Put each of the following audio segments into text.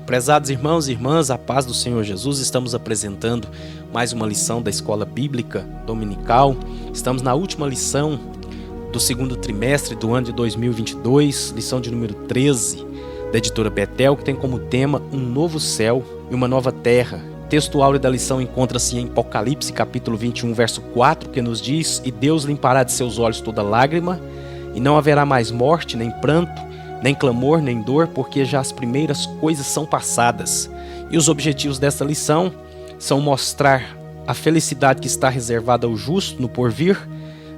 Prezados irmãos e irmãs, a paz do Senhor Jesus, estamos apresentando mais uma lição da Escola Bíblica Dominical. Estamos na última lição do segundo trimestre do ano de 2022, lição de número 13 da editora Betel, que tem como tema um novo céu e uma nova terra. O texto áureo da lição encontra-se em Apocalipse, capítulo 21, verso 4, que nos diz: "E Deus limpará de seus olhos toda lágrima, e não haverá mais morte, nem pranto, nem clamor, nem dor, porque já as primeiras coisas são passadas." E os objetivos dessa lição são mostrar a felicidade que está reservada ao justo no porvir,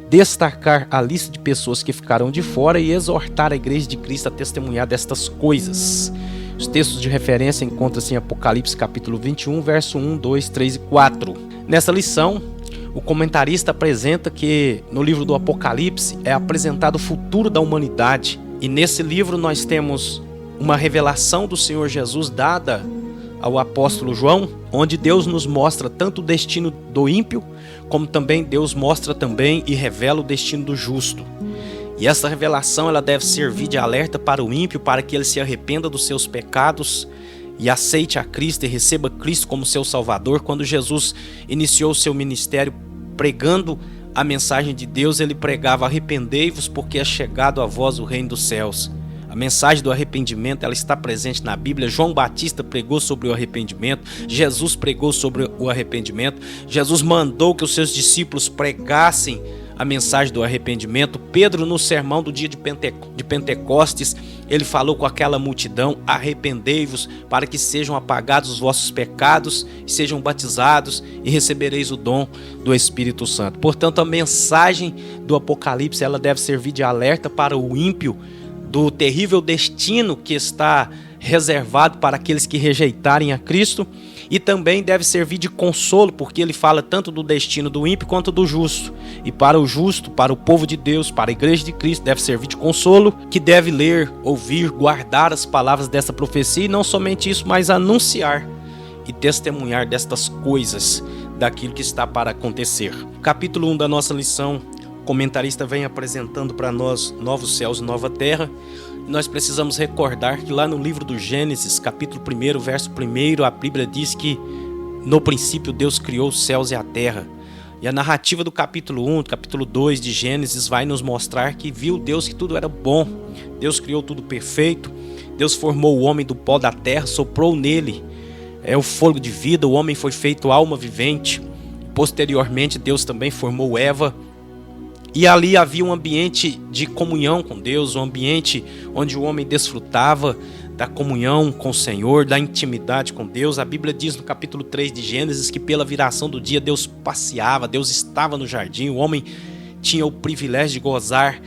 destacar a lista de pessoas que ficarão de fora e exortar a Igreja de Cristo a testemunhar destas coisas. Os textos de referência encontram-se em Apocalipse capítulo 21, verso 1, 2, 3 e 4. Nessa lição, o comentarista apresenta que no livro do Apocalipse é apresentado o futuro da humanidade. E nesse livro nós temos uma revelação do Senhor Jesus dada ao apóstolo João, onde Deus nos mostra tanto o destino do ímpio, como também Deus mostra também e revela o destino do justo. E essa revelação ela deve servir de alerta para o ímpio, para que ele se arrependa dos seus pecados e aceite a Cristo e receba Cristo como seu Salvador. Quando Jesus iniciou o seu ministério pregando a mensagem de Deus, ele pregava: "Arrependei-vos, porque é chegado a vós o reino dos céus." A mensagem do arrependimento ela está presente na Bíblia. João Batista pregou sobre o arrependimento, Jesus pregou sobre o arrependimento, Jesus mandou que os seus discípulos pregassem a mensagem do arrependimento. Pedro, no sermão do dia de Pentecostes, ele falou com aquela multidão: "Arrependei-vos, para que sejam apagados os vossos pecados e sejam batizados, e recebereis o dom do Espírito Santo." Portanto, a mensagem do Apocalipse ela deve servir de alerta para o ímpio do terrível destino que está reservado para aqueles que rejeitarem a Cristo, e também deve servir de consolo, porque ele fala tanto do destino do ímpio quanto do justo. E para o justo, para o povo de Deus, para a Igreja de Cristo, deve servir de consolo, que deve ler, ouvir, guardar as palavras dessa profecia, e não somente isso, mas anunciar e testemunhar destas coisas, daquilo que está para acontecer. Capítulo 1 da nossa lição, o comentarista vem apresentando para nós novos céus e nova terra. Nós precisamos recordar que lá no livro do Gênesis, capítulo 1, verso 1, a Bíblia diz que no princípio Deus criou os céus e a terra. E a narrativa do capítulo 1, do capítulo 2 de Gênesis vai nos mostrar que viu Deus que tudo era bom. Deus criou tudo perfeito. Deus formou o homem do pó da terra, soprou nele o fôlego de vida, o homem foi feito alma vivente. Posteriormente Deus também formou Eva. E ali havia um ambiente de comunhão com Deus, um ambiente onde o homem desfrutava da comunhão com o Senhor, da intimidade com Deus. A Bíblia diz no capítulo 3 de Gênesis que pela viração do dia Deus passeava, Deus estava no jardim, o homem tinha o privilégio de gozar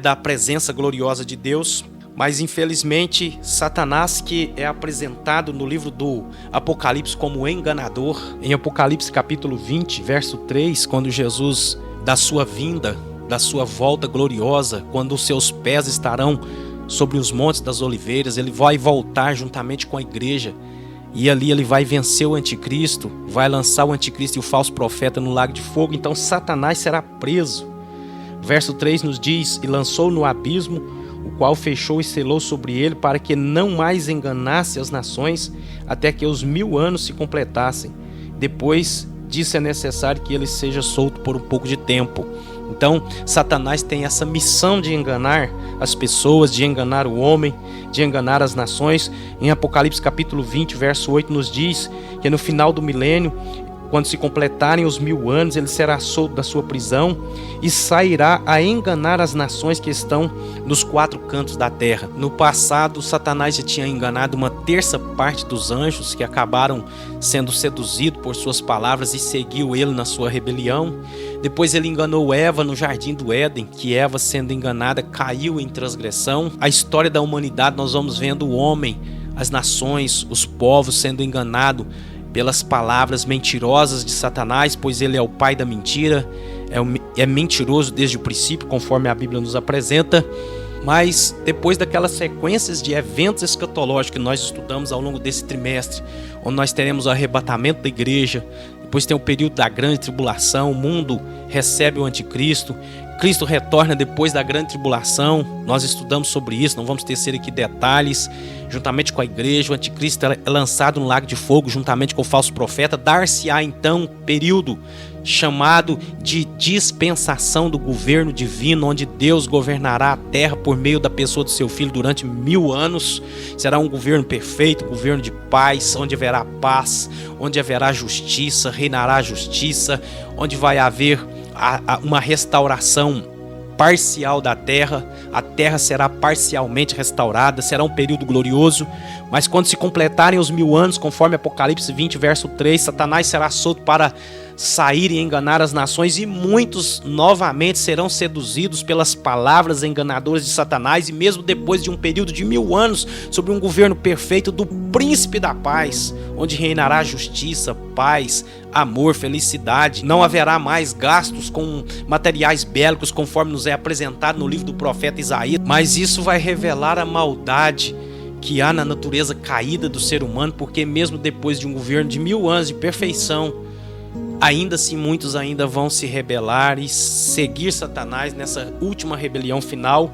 da presença gloriosa de Deus. Mas infelizmente Satanás, que é apresentado no livro do Apocalipse como enganador, em Apocalipse capítulo 20, verso 3, quando Jesus da sua vinda, da sua volta gloriosa, quando os seus pés estarão sobre os montes das oliveiras, ele vai voltar juntamente com a igreja, e ali ele vai vencer o anticristo, vai lançar o anticristo e o falso profeta no lago de fogo. Então Satanás será preso. Verso 3 nos diz: "E lançou no abismo, o qual fechou e selou sobre ele, para que não mais enganasse as nações, até que os 1000 anos se completassem. Depois disso é necessário que ele seja solto por um pouco de tempo." Então Satanás tem essa missão de enganar as pessoas, de enganar o homem, de enganar as nações. Em Apocalipse capítulo 20, verso 8 nos diz que no final do milênio, quando se completarem os 1000 anos, ele será solto da sua prisão e sairá a enganar as nações que estão nos 4 cantos da terra. No passado, Satanás já tinha enganado uma terça parte dos anjos, que acabaram sendo seduzidos por suas palavras e seguiu ele na sua rebelião. Depois ele enganou Eva no jardim do Éden, que Eva, sendo enganada, caiu em transgressão. A história da humanidade, nós vamos vendo o homem, as nações, os povos sendo enganados pelas palavras mentirosas de Satanás, pois ele é o pai da mentira, é mentiroso desde o princípio, conforme a Bíblia nos apresenta. Mas depois daquelas sequências de eventos escatológicos que nós estudamos ao longo desse trimestre, onde nós teremos o arrebatamento da igreja, depois tem o período da grande tribulação, o mundo recebe o anticristo, Cristo retorna depois da grande tribulação. Nós estudamos sobre isso, não vamos tecer aqui detalhes. Juntamente com a igreja, o anticristo é lançado no lago de fogo, juntamente com o falso profeta. Dar-se-á então período chamado de dispensação do governo divino, onde Deus governará a terra por meio da pessoa do seu Filho durante 1000 anos. Será um governo perfeito, um governo de paz, onde haverá paz, onde haverá justiça, reinará a justiça, onde vai haver uma restauração parcial da terra, a terra será parcialmente restaurada, será um período glorioso, mas quando se completarem os 1000 anos, conforme Apocalipse 20, verso 3, Satanás será solto para sair e enganar as nações, e muitos novamente serão seduzidos pelas palavras enganadoras de Satanás, e mesmo depois de um período de 1000 anos, sobre um governo perfeito do príncipe da paz, onde reinará justiça, paz, amor, felicidade. Não haverá mais gastos com materiais bélicos, conforme nos é apresentado no livro do profeta Isaías, mas isso vai revelar a maldade que há na natureza caída do ser humano, porque mesmo depois de um governo de 1000 anos de perfeição, ainda assim muitos ainda vão se rebelar e seguir Satanás nessa última rebelião final,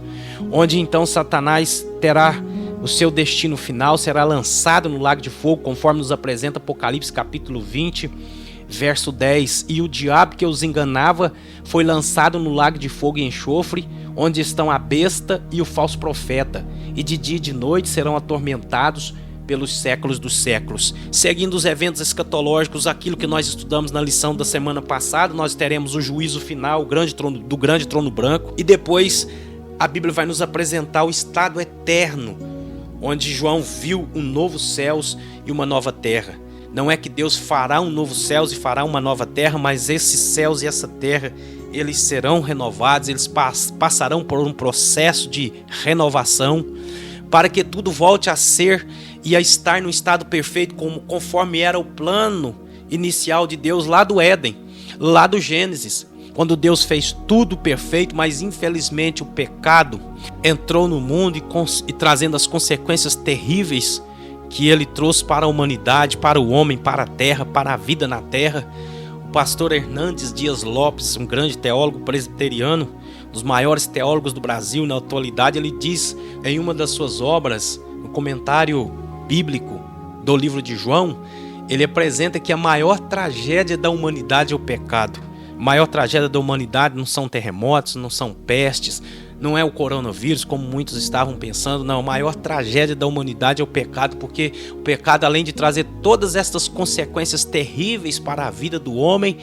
onde então Satanás terá o seu destino final, será lançado no lago de fogo, conforme nos apresenta Apocalipse capítulo 20, verso 10. E o diabo que os enganava foi lançado no lago de fogo e enxofre, onde estão a besta e o falso profeta, e de dia e de noite serão atormentados pelos séculos dos séculos. Seguindo os eventos escatológicos, aquilo que nós estudamos na lição da semana passada, nós teremos o juízo final, o grande trono branco, e depois a Bíblia vai nos apresentar o estado eterno, onde João viu um novo céus e uma nova terra. Não é que Deus fará um novo céus e fará uma nova terra, mas esses céus e essa terra, eles serão renovados, eles passarão por um processo de renovação, para que tudo volte a ser e a estar no estado perfeito, conforme era o plano inicial de Deus lá do Éden, lá do Gênesis, quando Deus fez tudo perfeito, mas infelizmente o pecado entrou no mundo e trazendo as consequências terríveis que ele trouxe para a humanidade, para o homem, para a terra, para a vida na terra. O pastor Hernandes Dias Lopes, um grande teólogo presbiteriano, um dos maiores teólogos do Brasil na atualidade, ele diz em uma das suas obras, no comentário bíblico do livro de João, ele apresenta que a maior tragédia da humanidade é o pecado. A maior tragédia da humanidade não são terremotos, não são pestes, não é o coronavírus, como muitos estavam pensando. Não, a maior tragédia da humanidade é o pecado, porque o pecado, além de trazer todas estas consequências terríveis para a vida do homem,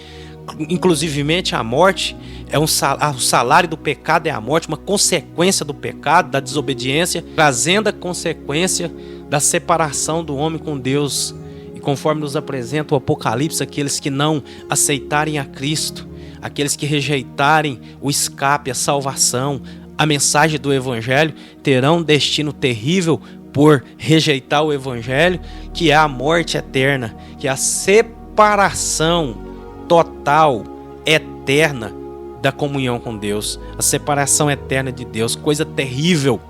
inclusivemente a morte, o salário do pecado é a morte, uma consequência do pecado, da desobediência, trazendo a consequência da separação do homem com Deus. E conforme nos apresenta o Apocalipse, aqueles que não aceitarem a Cristo, aqueles que rejeitarem o escape, a salvação, a mensagem do Evangelho, terão um destino terrível por rejeitar o Evangelho, que é a morte eterna, que é a separação total, eterna da comunhão com Deus, a separação eterna de Deus, coisa terrível,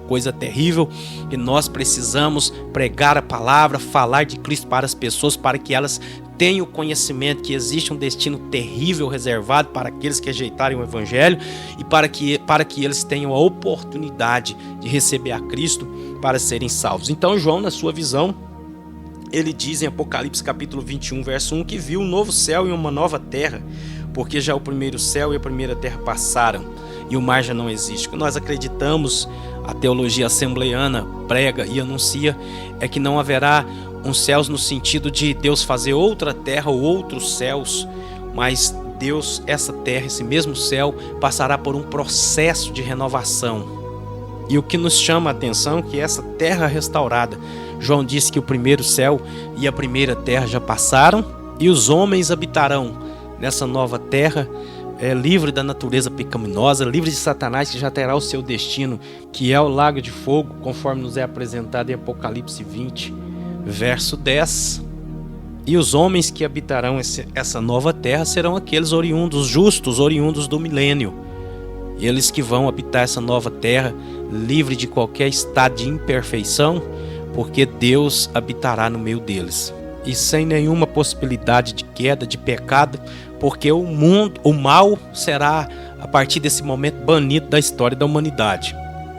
que nós precisamos pregar a palavra, falar de Cristo para as pessoas, para que elas tenham o conhecimento que existe um destino terrível reservado para aqueles que rejeitarem o Evangelho, e para que eles tenham a oportunidade de receber a Cristo para serem salvos. Então João, na sua visão, ele diz em Apocalipse capítulo 21, verso 1, que viu um novo céu e uma nova terra, porque já o primeiro céu e a primeira terra passaram, e o mar já não existe. O que nós acreditamos, a teologia assembleiana prega e anuncia, é que não haverá um céus no sentido de Deus fazer outra terra ou outros céus, mas Deus, essa terra, esse mesmo céu, passará por um processo de renovação. E o que nos chama a atenção é que essa terra restaurada, João disse que o primeiro céu e a primeira terra já passaram, e os homens habitarão nessa nova terra, livre da natureza pecaminosa, livre de Satanás, que já terá o seu destino, que é o lago de fogo, conforme nos é apresentado em Apocalipse 20, verso 10. E os homens que habitarão essa nova terra serão aqueles oriundos, justos, oriundos do milênio. Eles que vão habitar essa nova terra, livre de qualquer estado de imperfeição, porque Deus habitará no meio deles. e sem nenhuma possibilidade de queda, de pecado, porque o mal será a partir desse momento banido da história da humanidade.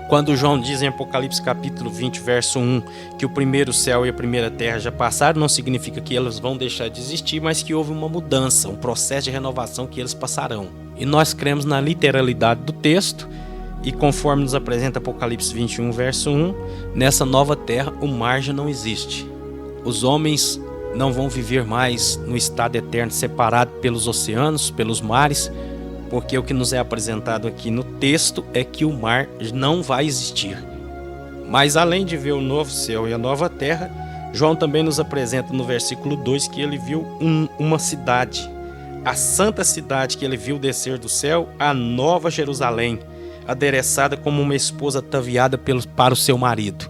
Quando João diz em Apocalipse capítulo 20, verso 1, que o primeiro céu e a primeira terra já passaram, não significa que elas vão deixar de existir, mas que houve uma mudança, um processo de renovação que eles passarão. E nós cremos na literalidade do texto, e conforme nos apresenta Apocalipse 21, verso 1, nessa nova terra o mar já não existe. Os homens não vão viver mais no estado eterno, separado pelos oceanos, pelos mares, porque o que nos é apresentado aqui no texto é que o mar não vai existir. Mas além de ver o novo céu e a nova terra, João também nos apresenta no versículo 2 que ele viu uma cidade, a santa cidade que ele viu descer do céu, a nova Jerusalém, adereçada como uma esposa ataviada para o seu marido.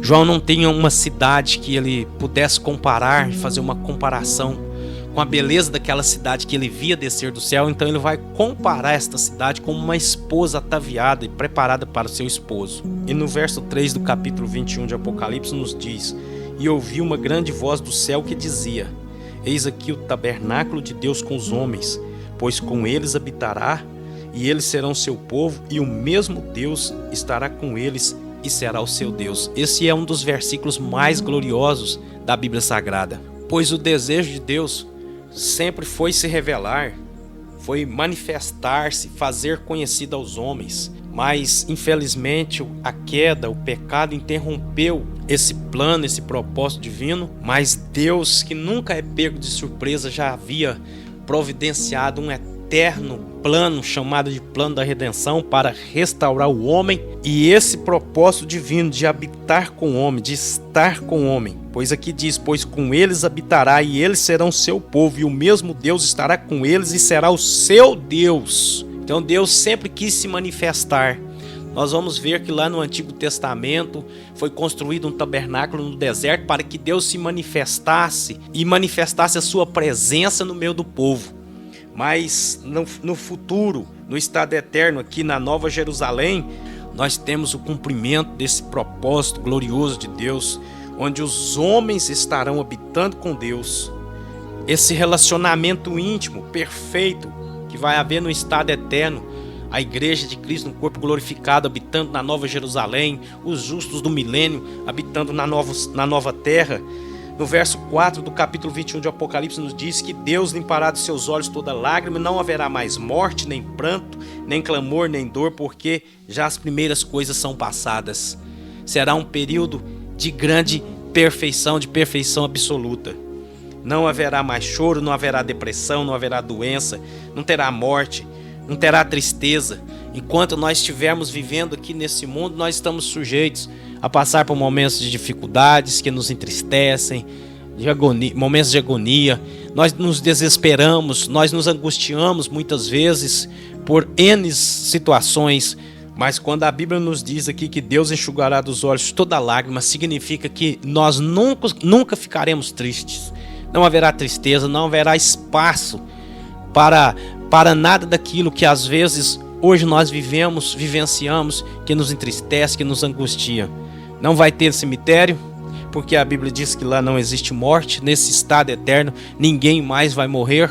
João não tinha uma cidade que ele pudesse comparar e fazer uma comparação com a beleza daquela cidade que ele via descer do céu, então ele vai comparar esta cidade como uma esposa ataviada e preparada para o seu esposo. E no verso 3 do capítulo 21 de Apocalipse nos diz: E ouvi uma grande voz do céu que dizia: Eis aqui o tabernáculo de Deus com os homens, pois com eles habitará, e eles serão seu povo, e o mesmo Deus estará com eles e será o seu Deus. Esse é um dos versículos mais gloriosos da Bíblia Sagrada, pois o desejo de Deus sempre foi se revelar, foi manifestar-se, fazer conhecido aos homens. Mas, infelizmente, a queda, o pecado interrompeu esse plano, esse propósito divino. Mas Deus, que nunca é pego de surpresa, já havia providenciado um eterno plano chamado de plano da redenção para restaurar o homem. E esse propósito divino de habitar com o homem, de estar com o homem, pois aqui diz: pois com eles habitará e eles serão seu povo, e o mesmo Deus estará com eles e será o seu Deus. Então Deus sempre quis se manifestar. Nós vamos ver que lá no Antigo Testamento foi construído um tabernáculo no deserto para que Deus se manifestasse e manifestasse a sua presença no meio do povo. Mas no futuro, no estado eterno, aqui na Nova Jerusalém, nós temos o cumprimento desse propósito glorioso de Deus, onde os homens estarão habitando com Deus. Esse relacionamento íntimo, perfeito, que vai haver no estado eterno, a igreja de Cristo no corpo glorificado, habitando na Nova Jerusalém, os justos do milênio, habitando na nova terra. No verso 4 do capítulo 21 de Apocalipse nos diz que Deus limpará dos seus olhos toda lágrima, não haverá mais morte, nem pranto, nem clamor, nem dor, porque já as primeiras coisas são passadas. Será um período de grande perfeição, de perfeição absoluta. Não haverá mais choro, não haverá depressão, não haverá doença, não terá morte, não terá tristeza. Enquanto nós estivermos vivendo aqui nesse mundo, nós estamos sujeitos a passar por momentos de dificuldades que nos entristecem, de agonia, momentos de agonia. Nós nos desesperamos, nós nos angustiamos muitas vezes por N situações. Mas quando a Bíblia nos diz aqui que Deus enxugará dos olhos toda lágrima, significa que nós nunca ficaremos tristes. Não haverá tristeza, não haverá espaço para nada daquilo que às vezes hoje nós vivenciamos, que nos entristece, que nos angustia. Não vai ter cemitério, porque a Bíblia diz que lá não existe morte. Nesse estado eterno, ninguém mais vai morrer.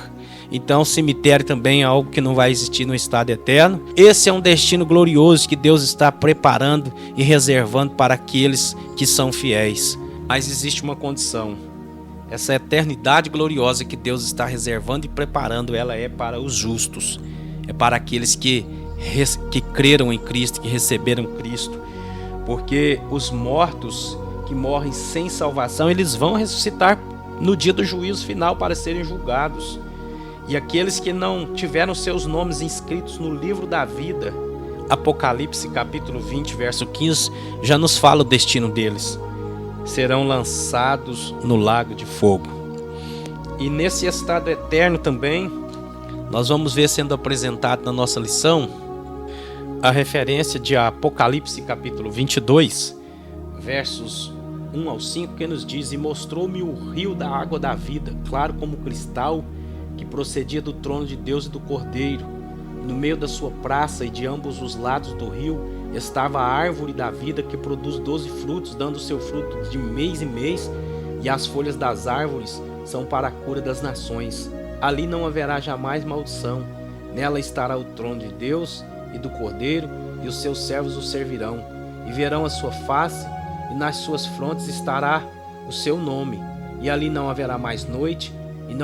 Então, cemitério também é algo que não vai existir no estado eterno. Esse é um destino glorioso que Deus está preparando e reservando para aqueles que são fiéis. Mas existe uma condição. Essa eternidade gloriosa que Deus está reservando e preparando, ela é para os justos. É para aqueles que creram em Cristo, que receberam Cristo. Porque os mortos que morrem sem salvação, eles vão ressuscitar no dia do juízo final para serem julgados. E aqueles que não tiveram seus nomes inscritos no livro da vida, Apocalipse capítulo 20, verso 15, já nos fala o destino deles. Serão lançados no lago de fogo. E nesse estado eterno também, nós vamos ver sendo apresentado na nossa lição a referência de Apocalipse capítulo 22, versos 1 ao 5, que nos diz: E mostrou-me o rio da água da vida, claro como cristal, que procedia do trono de Deus e do Cordeiro. No meio da sua praça e de ambos os lados do rio estava a árvore da vida, que produz 12 frutos, dando seu fruto de mês em mês, e as folhas das árvores são para a cura das nações. Ali não haverá jamais maldição. Nela estará o trono de Deus e do Cordeiro, e os seus servos o servirão, e verão a sua face, e nas suas frontes estará o seu nome. E ali não haverá mais noite, e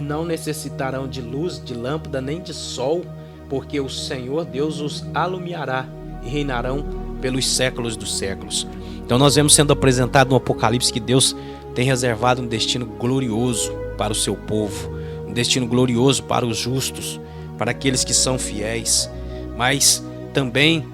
não necessitarão de luz, de lâmpada, nem de sol, porque o Senhor Deus os alumiará, e reinarão pelos séculos dos séculos. Então nós vemos sendo apresentado no Apocalipse que Deus tem reservado um destino glorioso para o seu povo, um destino glorioso para os justos, para aqueles que são fiéis. Mas também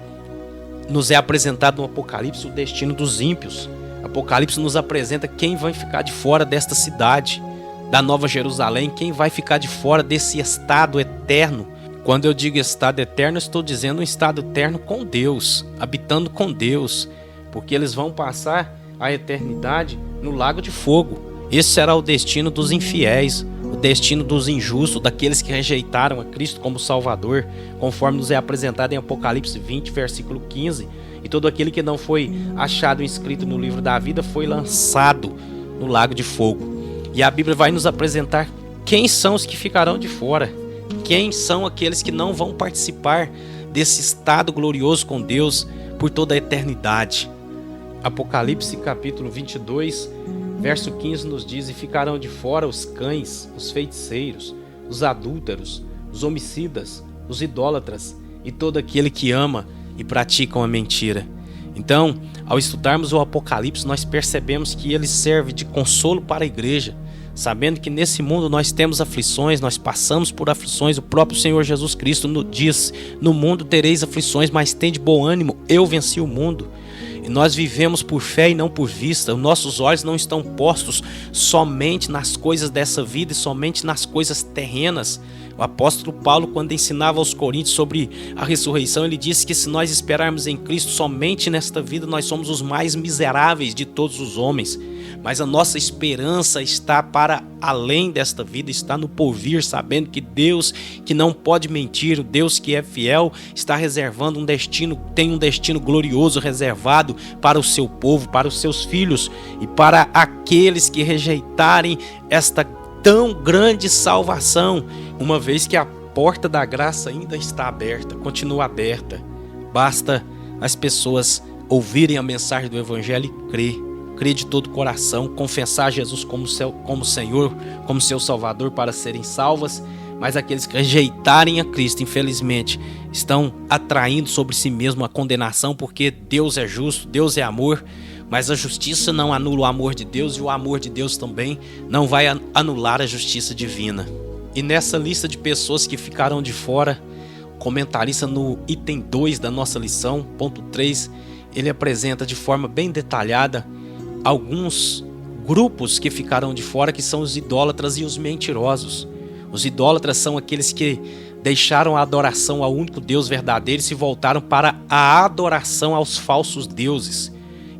nos é apresentado no Apocalipse o destino dos ímpios. Apocalipse nos apresenta quem vai ficar de fora desta cidade, da Nova Jerusalém, quem vai ficar de fora desse estado eterno. Quando eu digo estado eterno, eu estou dizendo um estado eterno com Deus, habitando com Deus, porque eles vão passar a eternidade no lago de fogo. Esse será o destino dos infiéis, o destino dos injustos, daqueles que rejeitaram a Cristo como Salvador, conforme nos é apresentado em Apocalipse 20, versículo 15. E todo aquele que não foi achado inscrito no livro da vida foi lançado no lago de fogo. E a Bíblia vai nos apresentar quem são os que ficarão de fora, quem são aqueles que não vão participar desse estado glorioso com Deus por toda a eternidade. Apocalipse capítulo 22, verso 15 nos diz: e ficarão de fora os cães, os feiticeiros, os adúlteros, os homicidas, os idólatras e todo aquele que ama e pratica a mentira. Então, ao estudarmos o Apocalipse, nós percebemos que ele serve de consolo para a igreja, sabendo que nesse mundo nós temos aflições, nós passamos por aflições. O próprio Senhor Jesus Cristo nos diz: no mundo tereis aflições, mas tende bom ânimo, eu venci o mundo. E nós vivemos por fé e não por vista. Os nossos olhos não estão postos somente nas coisas dessa vida e somente nas coisas terrenas. O apóstolo Paulo, quando ensinava aos coríntios sobre a ressurreição, ele disse que se nós esperarmos em Cristo somente nesta vida, nós somos os mais miseráveis de todos os homens. Mas a nossa esperança está para além desta vida, está no porvir, sabendo que Deus, que não pode mentir, o Deus que é fiel, está reservando um destino, tem um destino glorioso reservado para o seu povo, para os seus filhos e para aqueles que rejeitarem esta tão grande salvação, uma vez que a porta da graça ainda está aberta, continua aberta. Basta as pessoas ouvirem a mensagem do Evangelho e crer de todo o coração, confessar Jesus como Senhor, como seu Salvador para serem salvas. Mas aqueles que rejeitarem a Cristo, infelizmente, estão atraindo sobre si mesmo a condenação, porque Deus é justo, Deus é amor, mas a justiça não anula o amor de Deus, e o amor de Deus também não vai anular a justiça divina. E nessa lista de pessoas que ficaram de fora, o comentarista no item 2 da nossa lição, ponto 3, ele apresenta de forma bem detalhada alguns grupos que ficaram de fora, que são os idólatras e os mentirosos. Os idólatras são aqueles que deixaram a adoração ao único Deus verdadeiro e se voltaram para a adoração aos falsos deuses.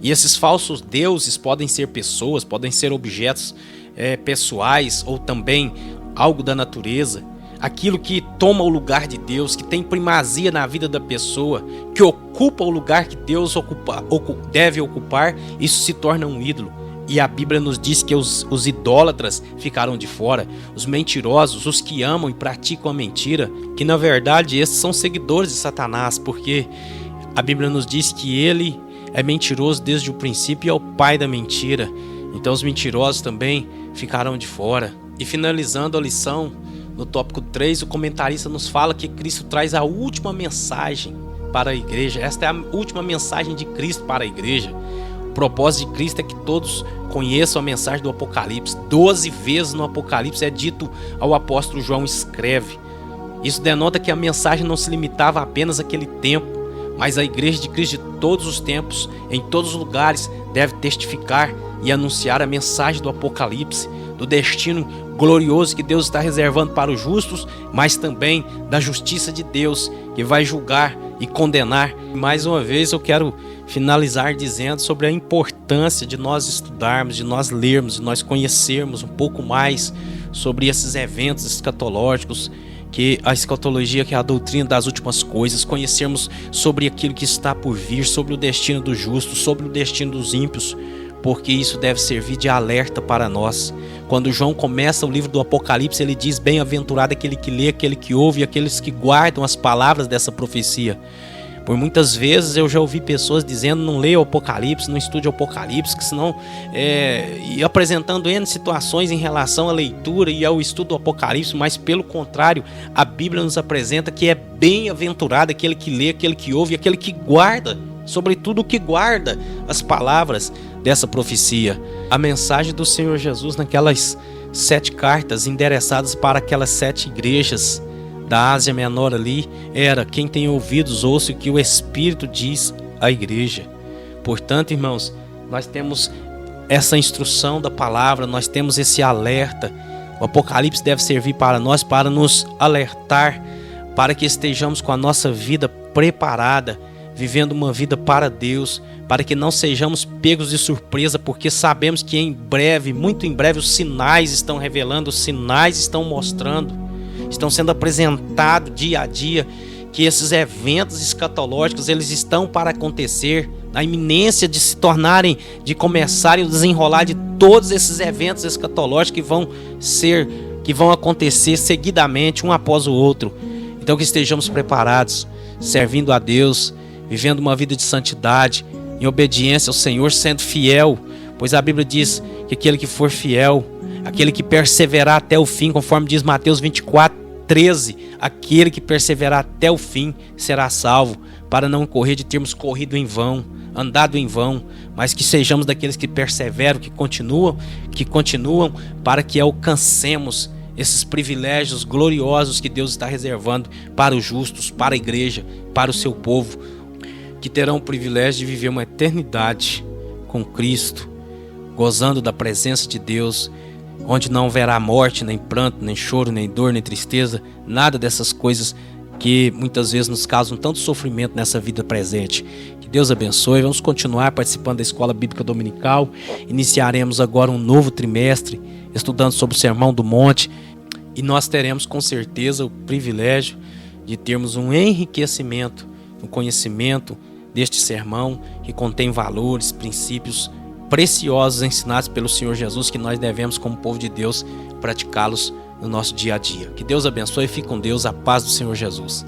E esses falsos deuses podem ser pessoas, podem ser objetos pessoais ou também algo da natureza. Aquilo que toma o lugar de Deus, que tem primazia na vida da pessoa, que ocupa o lugar que Deus deve ocupar, isso se torna um ídolo. E a Bíblia nos diz que os idólatras ficaram de fora, os mentirosos, os que amam e praticam a mentira, que na verdade esses são seguidores de Satanás, porque a Bíblia nos diz que ele é mentiroso desde o princípio e é o pai da mentira. Então os mentirosos também ficaram de fora. E finalizando a lição, no tópico 3, o comentarista nos fala que Cristo traz a última mensagem para a igreja. Esta é a última mensagem de Cristo para a igreja. O propósito de Cristo é que todos conheçam a mensagem do Apocalipse. 12 vezes no Apocalipse é dito ao apóstolo João: escreve. Isso denota que a mensagem não se limitava apenas àquele tempo, mas a igreja de Cristo de todos os tempos, em todos os lugares, deve testificar e anunciar a mensagem do Apocalipse, do destino glorioso que Deus está reservando para os justos, mas também da justiça de Deus, que vai julgar e condenar. Mais uma vez eu quero finalizar dizendo sobre a importância de nós estudarmos, de nós lermos, de nós conhecermos um pouco mais sobre esses eventos escatológicos, que a escatologia, que é a doutrina das últimas coisas, conhecermos sobre aquilo que está por vir, sobre o destino dos justos, sobre o destino dos ímpios, porque isso deve servir de alerta para nós. Quando João começa o livro do Apocalipse, ele diz: bem-aventurado aquele que lê, aquele que ouve e aqueles que guardam as palavras dessa profecia. Por muitas vezes eu já ouvi pessoas dizendo: não leia o Apocalipse, não estude o Apocalipse, que senão e apresentando N situações em relação à leitura e ao estudo do Apocalipse, mas pelo contrário, a Bíblia nos apresenta que é bem-aventurado aquele que lê, aquele que ouve e aquele que guarda, sobretudo o que guarda as palavras dessa profecia. A mensagem do Senhor Jesus naquelas 7 cartas endereçadas para aquelas 7 igrejas da Ásia Menor ali era: quem tem ouvidos ouça o que o Espírito diz à igreja. Portanto, irmãos, nós temos essa instrução da palavra, nós temos esse alerta. O Apocalipse deve servir para nós, para nos alertar, para que estejamos com a nossa vida preparada, vivendo uma vida para Deus, para que não sejamos pegos de surpresa, porque sabemos que em breve, muito em breve, os sinais estão revelando, os sinais estão mostrando, estão sendo apresentados dia a dia, que esses eventos escatológicos eles estão para acontecer, na iminência de se tornarem, de começarem o desenrolar de todos esses eventos escatológicos que vão acontecer seguidamente, um após o outro. Então que estejamos preparados, servindo a Deus, vivendo uma vida de santidade, em obediência ao Senhor, sendo fiel, pois a Bíblia diz que aquele que for fiel, aquele que perseverar até o fim, conforme diz Mateus 24:13, aquele que perseverar até o fim será salvo, para não correr de termos corrido em vão, andado em vão, mas que sejamos daqueles que perseveram, que continuam para que alcancemos esses privilégios gloriosos que Deus está reservando para os justos, para a igreja, para o seu povo, que terão o privilégio de viver uma eternidade com Cristo, gozando da presença de Deus, onde não haverá morte, nem pranto, nem choro, nem dor, nem tristeza, nada dessas coisas que muitas vezes nos causam tanto sofrimento nessa vida presente. Que Deus abençoe. Vamos continuar participando da Escola Bíblica Dominical. Iniciaremos agora um novo trimestre, estudando sobre o Sermão do Monte, e nós teremos com certeza o privilégio de termos um enriquecimento no conhecimento deste sermão, que contém valores, princípios preciosos ensinados pelo Senhor Jesus, que nós devemos, como povo de Deus, praticá-los no nosso dia a dia. Que Deus abençoe e fique com Deus, a paz do Senhor Jesus.